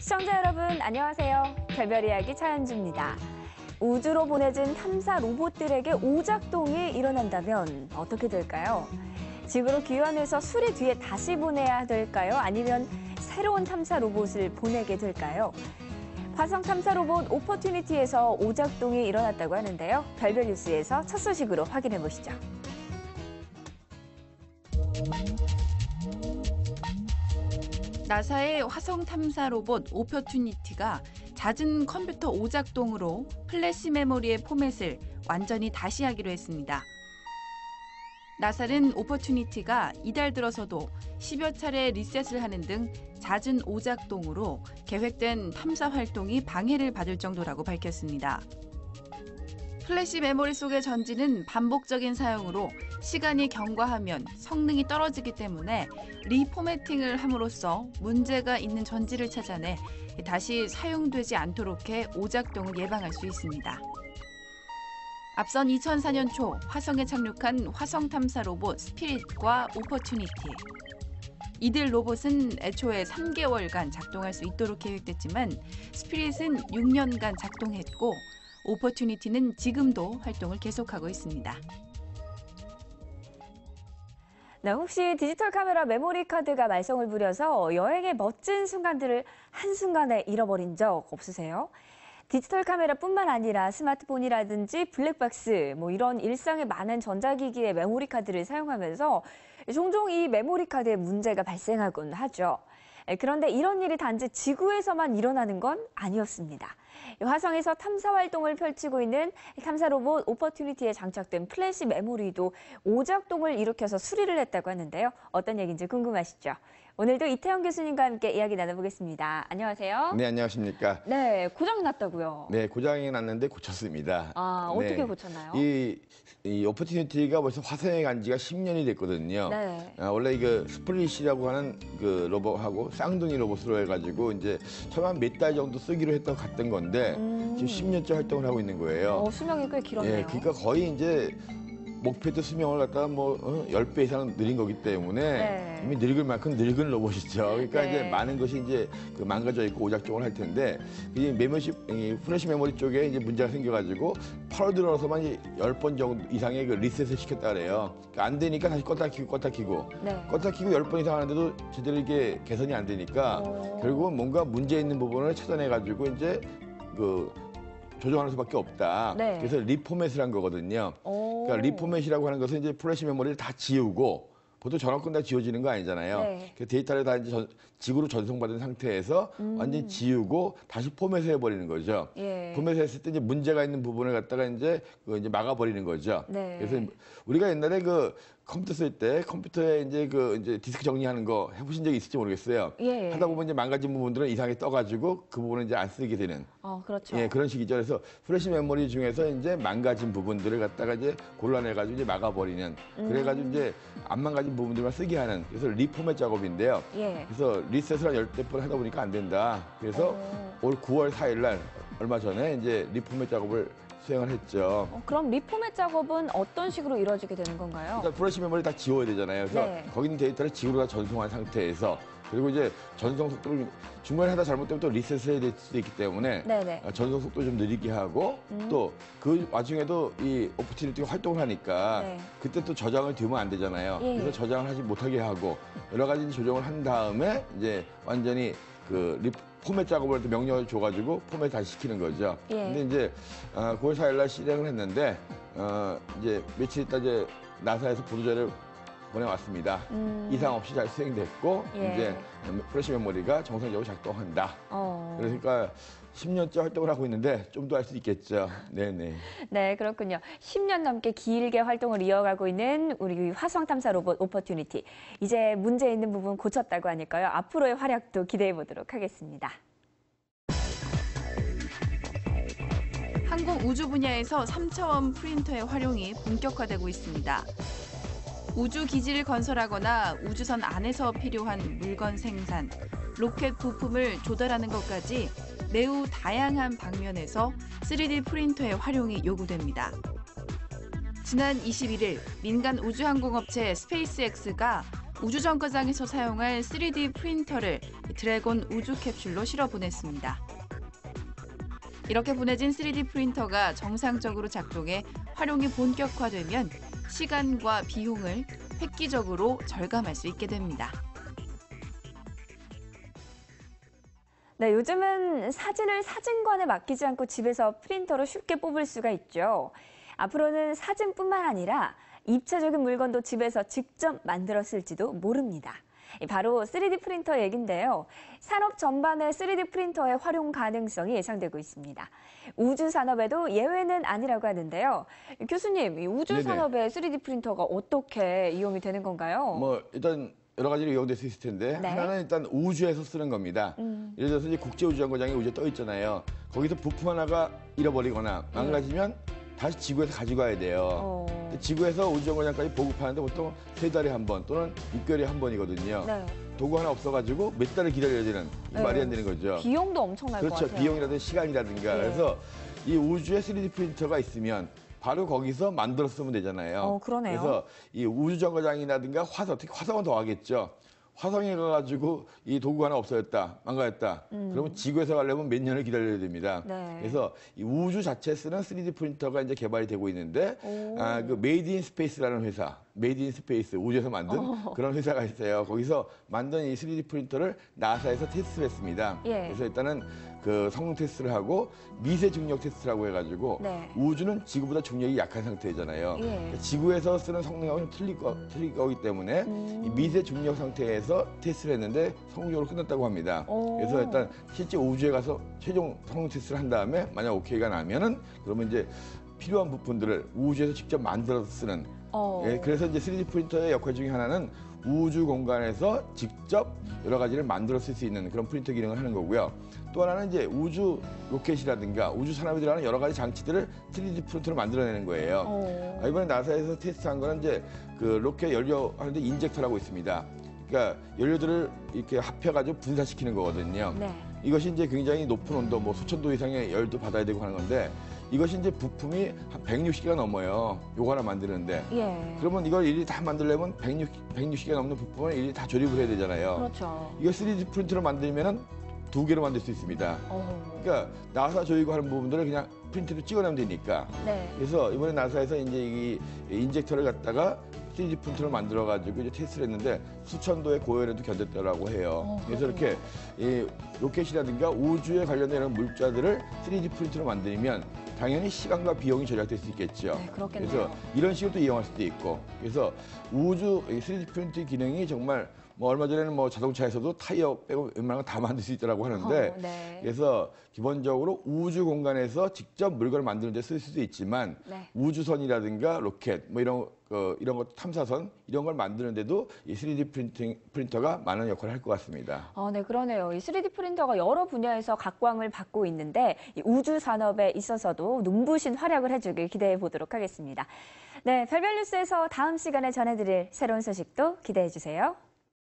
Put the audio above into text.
시청자 여러분 안녕하세요. 별별 이야기 차현주입니다. 우주로 보내진 탐사 로봇들에게 오작동이 일어난다면 어떻게 될까요? 지구로 귀환해서 수리 뒤에 다시 보내야 될까요? 아니면 새로운 탐사 로봇을 보내게 될까요? 화성 탐사 로봇 오퍼튜니티에서 오작동이 일어났다고 하는데요. 별별 뉴스에서 첫 소식으로 확인해 보시죠. 나사의 화성 탐사 로봇 오퍼튜니티가 잦은 컴퓨터 오작동으로 플래시 메모리의 포맷을 완전히 다시 하기로 했습니다. 나사는 오퍼튜니티가 이달 들어서도 10여 차례 리셋을 하는 등 잦은 오작동으로 계획된 탐사 활동이 방해를 받을 정도라고 밝혔습니다. 플래시 메모리 속의 전지는 반복적인 사용으로 시간이 경과하면 성능이 떨어지기 때문에 리포매팅을 함으로써 문제가 있는 전지를 찾아내 다시 사용되지 않도록 해 오작동을 예방할 수 있습니다. 앞선 2004년 초 화성에 착륙한 화성 탐사 로봇 스피릿과 오퍼튜니티. 이들 로봇은 애초에 3개월간 작동할 수 있도록 계획됐지만 스피릿은 6년간 작동했고 오퍼튜니티는 지금도 활동을 계속하고 있습니다. 네, 혹시 디지털 카메라 메모리 카드가 말썽을 부려서 여행의 멋진 순간들을 한순간에 잃어버린 적 없으세요? 디지털 카메라뿐만 아니라 스마트폰이라든지 블랙박스, 이런 일상의 많은 전자기기의 메모리 카드를 사용하면서 종종 이 메모리 카드에 문제가 발생하곤 하죠. 그런데 이런 일이 단지 지구에서만 일어나는 건 아니었습니다. 화성에서 탐사 활동을 펼치고 있는 탐사 로봇 오퍼튜니티에 장착된 플래시 메모리도 오작동을 일으켜서 수리를 했다고 하는데요. 어떤 얘기인지 궁금하시죠? 오늘도 이태영 교수님과 함께 이야기 나눠보겠습니다. 안녕하세요. 네, 안녕하십니까. 네, 고장 났다고요? 네, 고장이 났는데 고쳤습니다. 아, 어떻게 고쳤나요? 이 오퍼튜니티가 벌써 화성에 간 지가 10년이 됐거든요. 네. 원래 이거 스프릿이라고 하는 그 로봇하고 쌍둥이 로봇으로 해가지고 이제 처음 한 몇 달 정도 쓰기로 했다고 갔던 건데 지금 10년째 활동을 하고 있는 거예요. 수명이 꽤 길었네요. 예, 그러니까 거의 이제 목표도 수명을 갖다가 10배 이상 늘린 거기 때문에 네. 이미 늙을 만큼 늙은 로봇이죠. 그러니까 네. 이제 많은 것이 이제 그 망가져 있고 오작동을 할 텐데 이 플래시 메모리 쪽에 이제 문제가 생겨가지고 8월 들어서만 10번 정도 이상의 그 리셋을 시켰다 그래요. 그러니까 안 되니까 다시 껐다 켜고 네. 껐다 켜고 10번 이상 하는데도 제대로 이게 개선이 안 되니까 결국은 뭔가 문제 있는 부분을 찾아내가지고 이제 그 조정하는 수밖에 없다. 네. 그래서 리포맷을 한 거거든요. 그러니까 리포맷이라고 하는 것은 이제 플래시 메모리를 다 지우고 보통 전원권 다 지워지는 거 아니잖아요. 네. 그 데이터를 다 이제 지구로 전송받은 상태에서 완전히 지우고 다시 포맷을 해버리는 거죠. 예. 포맷을 했을 때 이제 문제가 있는 부분을 갖다가 이제 막아버리는 거죠. 네. 그래서 우리가 옛날에 그 컴퓨터 쓸 때 컴퓨터에 이제 이제 디스크 정리하는 거 해보신 적이 있을지 모르겠어요. 예. 하다 보면 이제 망가진 부분들은 이상하게 떠가지고 그 부분은 이제 안 쓰게 되는. 그렇죠. 예, 그런 식이죠. 그래서 플래시 메모리 중에서 이제 망가진 부분들을 갖다가 이제 골라내가지고 이제 막아버리는. 그래가지고 이제 안 망가진 부분들만 쓰게 하는. 그래서 리포맷 작업인데요. 예. 그래서 리셋을 한 10번 하다 보니까 안 된다. 그래서 올 9월 4일 날 얼마 전에 이제 리포맷 작업을 수행을 했죠. 그럼 리포맷 작업은 어떤 식으로 이루어지게 되는 건가요? 일단 플래시 메모리 다 지워야 되잖아요. 그래서 네. 거기 있는 데이터를 지구로 다 전송한 상태에서 그리고 이제 전송 속도를 중간에 하다 잘못되면 또 리셋을 해야 될 수도 있기 때문에 네네. 전송 속도 좀 느리게 하고 또 그 와중에도 이 오퍼튜니티가 활동을 하니까 네. 그때 또 저장을 뒤면 안 되잖아요. 예. 그래서 저장을 하지 못하게 하고 여러 가지 조정을 한 다음에 이제 완전히 그 포맷 작업을 또 명령을 줘가지고 포맷 다시 시키는 거죠. 예. 근데 이제 9월 4일 날 실행을 했는데 이제 며칠 있다 이제 나사에서 보도자를 보내왔습니다. 이상 없이 잘 수행됐고 예. 이제 플래시 메모리가 정상적으로 작동한다. 그러니까 10년째 활동을 하고 있는데 좀 더 할 수 있겠죠. 네네. 네, 그렇군요. 10년 넘게 길게 활동을 이어가고 있는 우리 화성 탐사 로봇 오퍼튜니티. 이제 문제 있는 부분 고쳤다고 하니까요. 앞으로의 활약도 기대해 보도록 하겠습니다. 항공 우주 분야에서 3차원 프린터의 활용이 본격화되고 있습니다. 우주 기지를 건설하거나 우주선 안에서 필요한 물건 생산, 로켓 부품을 조달하는 것까지 매우 다양한 방면에서 3D 프린터의 활용이 요구됩니다. 지난 21일 민간 우주항공업체 스페이스X가 우주정거장에서 사용할 3D 프린터를 드래곤 우주 캡슐로 실어 보냈습니다. 이렇게 보내진 3D 프린터가 정상적으로 작동해 활용이 본격화되면 시간과 비용을 획기적으로 절감할 수 있게 됩니다. 네, 요즘은 사진을 사진관에 맡기지 않고 집에서 프린터로 쉽게 뽑을 수가 있죠. 앞으로는 사진뿐만 아니라 입체적인 물건도 집에서 직접 만들었을지도 모릅니다. 바로 3D 프린터 얘긴데요. 산업 전반의 3D 프린터의 활용 가능성이 예상되고 있습니다. 우주 산업에도 예외는 아니라고 하는데요. 교수님, 이 우주 네네. 산업에 3D 프린터가 어떻게 이용이 되는 건가요? 뭐 일단 여러 가지로 이용될 수 있을 텐데 네. 하나는 일단 우주에서 쓰는 겁니다. 예를 들어서 이제 국제우주정거장이 우주에 떠 있잖아요. 거기서 부품 하나가 잃어버리거나 망가지면 다시 지구에서 가져가야 돼요. 근데 지구에서 우주정거장까지 보급하는데 보통 3달에 한 번 또는 6개월에 한 번이거든요. 네. 도구 하나 없어가지고 몇 달을 기다려야 되는 이게 네. 말이 안 되는 거죠. 비용도 엄청날 것 그렇죠. 같아요. 비용이라든지 시간이라든가. 예. 그래서 이 우주에 3D 프린터가 있으면 바로 거기서 만들어 쓰면 되잖아요. 그러네요. 그래서 이 우주정거장이라든가 화성, 특히 화성은 더 하겠죠. 화성에 가가지고 이 도구 하나 없어졌다, 망가졌다. 그러면 지구에서 가려면 몇 년을 기다려야 됩니다. 네. 그래서 이 우주 자체에 쓰는 3D 프린터가 이제 개발이 되고 있는데, 그 메이드 인 스페이스라는 회사, 메이드 인 스페이스, 우주에서 만든 그런 회사가 있어요. 거기서 만든 이 3D 프린터를 나사에서 테스트를 했습니다. 예. 그래서 일단은 그 성능 테스트를 하고 미세 중력 테스트라고 해가지고 네. 우주는 지구보다 중력이 약한 상태잖아요. 예. 그러니까 지구에서 쓰는 성능하고는 틀릴 거기 때문에 이 미세 중력 상태에서 테스트를 했는데 성공적으로 끝났다고 합니다. 그래서 일단 실제 우주에 가서 최종 성능 테스트를 한 다음에 만약 오케이가 나면은 그러면 이제 필요한 부품들을 우주에서 직접 만들어서 쓰는. 예, 그래서 이제 3D 프린터의 역할 중에 하나는 우주 공간에서 직접 여러 가지를 만들어 쓸 수 있는 그런 프린터 기능을 하는 거고요. 또 하나는 이제 우주 로켓이라든가 우주 산업에 들어가는 여러 가지 장치들을 3D 프린터로 만들어내는 거예요. 이번에 나사에서 테스트한 거는 이제 그 로켓 연료 하는데 인젝터라고 있습니다. 그러니까 연료들을 이렇게 합해가지고 분사시키는 거거든요. 네. 이것이 이제 굉장히 높은 온도, 뭐 수천 도 이상의 열도 받아야 되고 하는 건데 이것이 이제 부품이 한 160개가 넘어요. 요거 하나 만드는데. 예. 그러면 이걸 일일이 다 만들려면 160개가 넘는 부품을 일일이 다 조립을 해야 되잖아요. 그렇죠. 이거 3D 프린터로 만들면은 2개로 만들 수 있습니다. 그러니까 나사 조이고 하는 부분들을 그냥 프린트로 찍어내면 되니까. 네. 그래서 이번에 나사에서 이제 이 인젝터를 갖다가 3D 프린터를 만들어가지고 이제 테스트를 했는데 수천 도의 고열에도 견뎠다라고 해요. 그래서 이렇게 이 로켓이라든가 우주에 관련된 이런 물자들을 3D 프린터로 만들면 당연히 시간과 비용이 절약될 수 있겠죠. 네, 그렇겠네요. 그래서 이런 식으로 또 이용할 수도 있고. 그래서 우주 3D 프린터 기능이 정말 뭐 얼마 전에는 뭐 자동차에서도 타이어 빼고 웬만한 거 다 만들 수 있더라고 하는데 네. 그래서 기본적으로 우주 공간에서 직접 물건을 만드는 데 쓸 수도 있지만 네. 우주선이라든가 로켓 뭐 이런 것 탐사선 이런 걸 만드는데도 이 3D 프린터가 많은 역할을 할 것 같습니다. 네, 그러네요. 이 3D 프린터가 여러 분야에서 각광을 받고 있는데 이 우주 산업에 있어서도 눈부신 활약을 해주길 기대해 보도록 하겠습니다. 네, 별별 뉴스에서 다음 시간에 전해드릴 새로운 소식도 기대해 주세요.